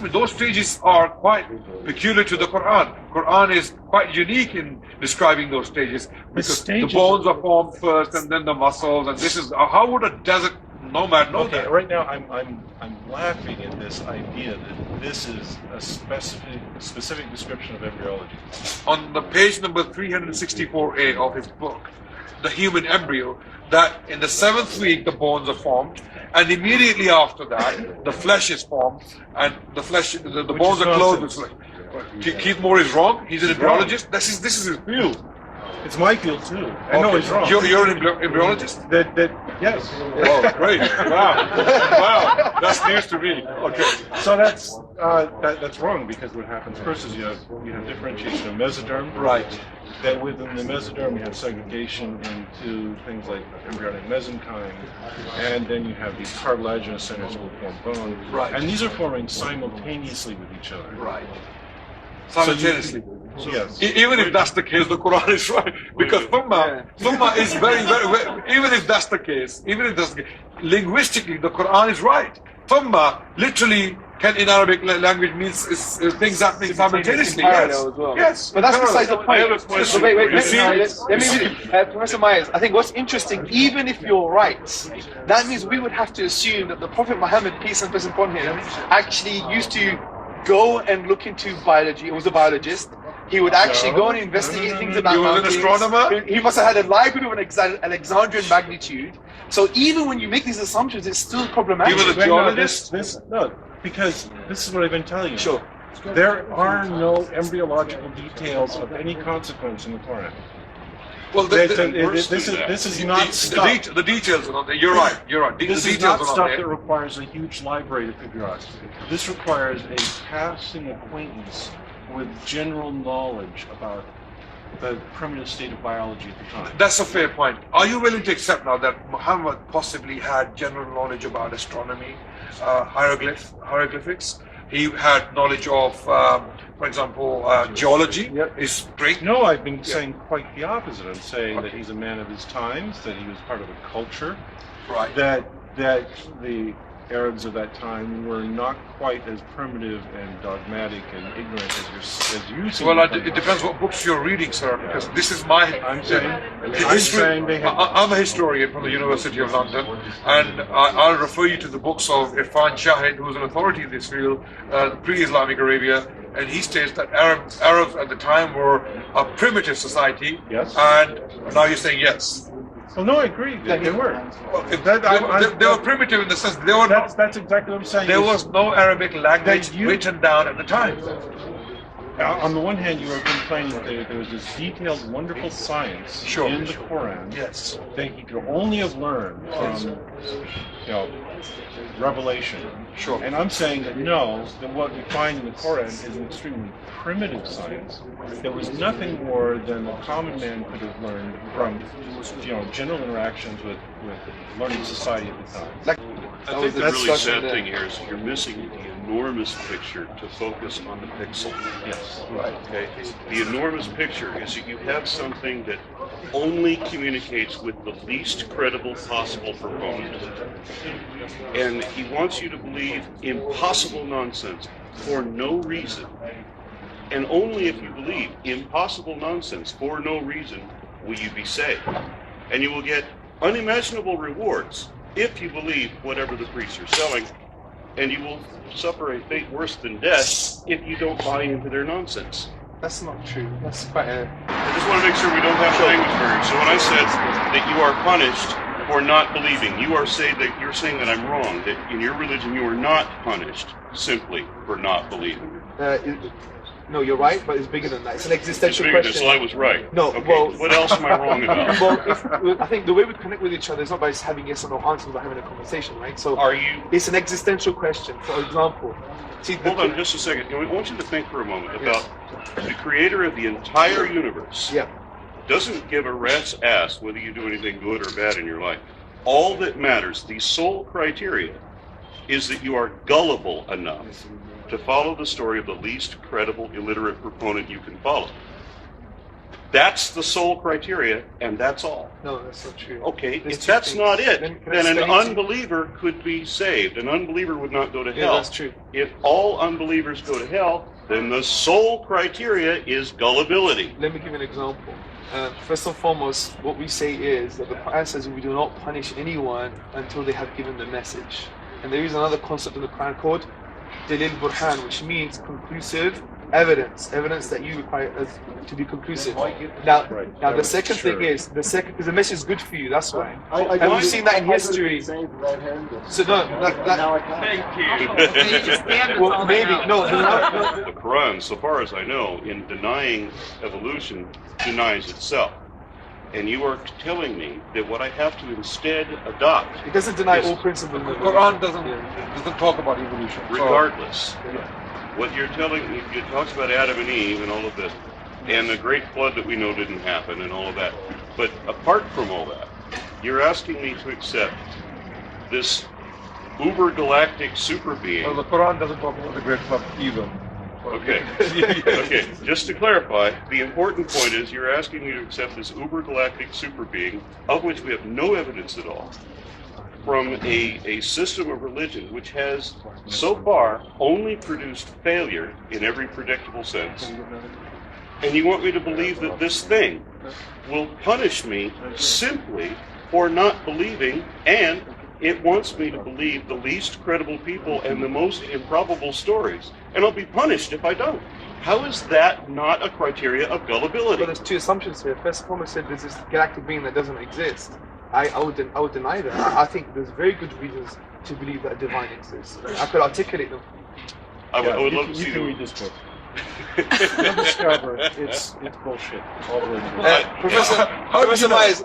me, those stages are quite peculiar to the Quran. Quran is quite unique in describing those stages because the bones are formed first and then the muscles, and this is how would a desert nomad know that? Right now I'm laughing at this idea that this is a specific description of embryology. On the page number 364A of his book, The Human Embryo, that in the 7th week the bones are formed, and immediately after that the flesh is formed, and the bones are closed with flesh. Keith Moore is wrong. He's an embryologist. This is his field. It's my field too. I know he's wrong. You're an embryologist? Yes. Oh, great! Wow, that's news to me. Okay. So that's wrong, because what happens first is you have differentiation of mesoderm. Right. Then within the mesoderm you have segregation into things like embryonic mesenchyme, and then you have these cartilaginous centers will form bone. Right. And these are forming simultaneously with each other. Right. Simultaneously. Yes. Even if that's the case, the Quran is right, because Thumma is very, even if that's the case, linguistically the Quran is right. Thumma literally can in Arabic language means things happening simultaneously. Yes. Well. Yes. But that's besides the point. Wait. Professor Myers, I think what's interesting, even if you're right, that means we would have to assume that the Prophet Muhammad, peace and blessings upon him, actually used to go and look into biology. He was a biologist. He would actually go and investigate things about mountains. He was an astronomer. He must have had a library of an Alexandrian magnitude. So even when you make these assumptions, it's still problematic. He was a geologist. Because this is what I've been telling you. Sure. There are no embryological details of any consequence in the Quran. Well, this is not stuff. The details are not there. You're right. This is not stuff that requires a huge library to figure out. This requires a passing acquaintance with general knowledge about the primitive state of biology at the time. That's a fair point. Are you willing to accept now that Muhammad possibly had general knowledge about astronomy, hieroglyphics? He had knowledge of, for example, geology. Yep. Is great. No, I've been saying quite the opposite. I'm saying that he's a man of his times, that he was part of a culture, Right. that the Arabs of that time were not quite as primitive and dogmatic and ignorant as you seem. Well, it depends what books you're reading, sir. Because this is my. I'm saying they have. I'm a historian from the University of London, and I'll refer you to the books of Irfan Shahid, who's an authority in this field, pre-Islamic Arabia, and he states that Arabs at the time were a primitive society. Yes. And now you're saying yes. Well, no, I agree. They were. Well, they were primitive in the sense they were. That's exactly what I'm saying. There was no Arabic language written down at the time. On the one hand, you are complaining that there was this detailed, wonderful science in the Quran that he could only have learned from, revelation. Sure. And I'm saying that no, that what we find in the Quran is an extremely primitive science. There was nothing more than the common man could have learned from, general interactions with learning society at the time. I think the really sad thing here is you're missing the enormous picture to focus on the pixel. Yes. Right. Okay. The enormous picture is that you have something that only communicates with the least credible possible proponent. And he wants you to believe impossible nonsense for no reason. And only if you believe impossible nonsense for no reason will you be saved. And you will get unimaginable rewards if you believe whatever the priests are selling, and you will suffer a fate worse than death if you don't buy into their nonsense. That's not true. That's quite a... I just want to make sure we don't have language barriers. So when I said that you are punished for not believing, you're saying that I'm wrong, that in your religion you are not punished simply for not believing. No, you're right, but it's bigger than that. It's an existential question. So I was right. No, okay. well, what else am I wrong about? Well, I think the way we connect with each other is not by just having yes or no answers, but having a conversation, right? So are you? It's an existential question. For example, hold on just a second. I want you to think for a moment about the creator of the entire universe. Yeah. Doesn't give a rat's ass whether you do anything good or bad in your life. All that matters, the sole criteria, is that you are gullible enough to follow the story of the least credible illiterate proponent you can follow. That's the sole criteria, and that's all. No, that's not true. Okay, There's if two that's things. not it, Can I then an explain to you? unbeliever could be saved. An unbeliever would not go to Yeah, hell. that's true. If all unbelievers go to hell, then the sole criteria is gullibility. Let me give you an example. First and foremost, what we say is that the Quran says we do not punish anyone until they have given the message. And there is another concept in the Quran called Dalil Burhan, which means conclusive evidence that you require as to be conclusive. Now, the second thing is because the message is good for you. That's why. And we've seen that in history. So no, Thank you. well, maybe no. The Quran, so far as I know, in denying evolution, denies itself. And you are telling me that what I have to instead adopt, It doesn't deny all principles. The Quran doesn't talk about evolution. So- regardless, what you're telling me, it talks about Adam and Eve and all of this, and the great flood that we know didn't happen and all of that. But apart from all that, you're asking me to accept this uber galactic super being. Well, the Quran doesn't talk about the great flood either. Okay. Okay. Just to clarify, the important point is you're asking me to accept this uber galactic super being, of which we have no evidence at all, from a system of religion which has so far only produced failure in every predictable sense. And you want me to believe that this thing will punish me simply for not believing, and it wants me to believe the least credible people and the most improbable stories, and I'll be punished if I don't. How is that not a criteria of gullibility? But there's two assumptions here. First, Thomas said there's this galactic being that doesn't exist. I would deny that. I think there's very good reasons to believe that a divine exists. I could articulate them. I would love to You see can the read this book. You'll discover it's bullshit all the way through. Professor Myers,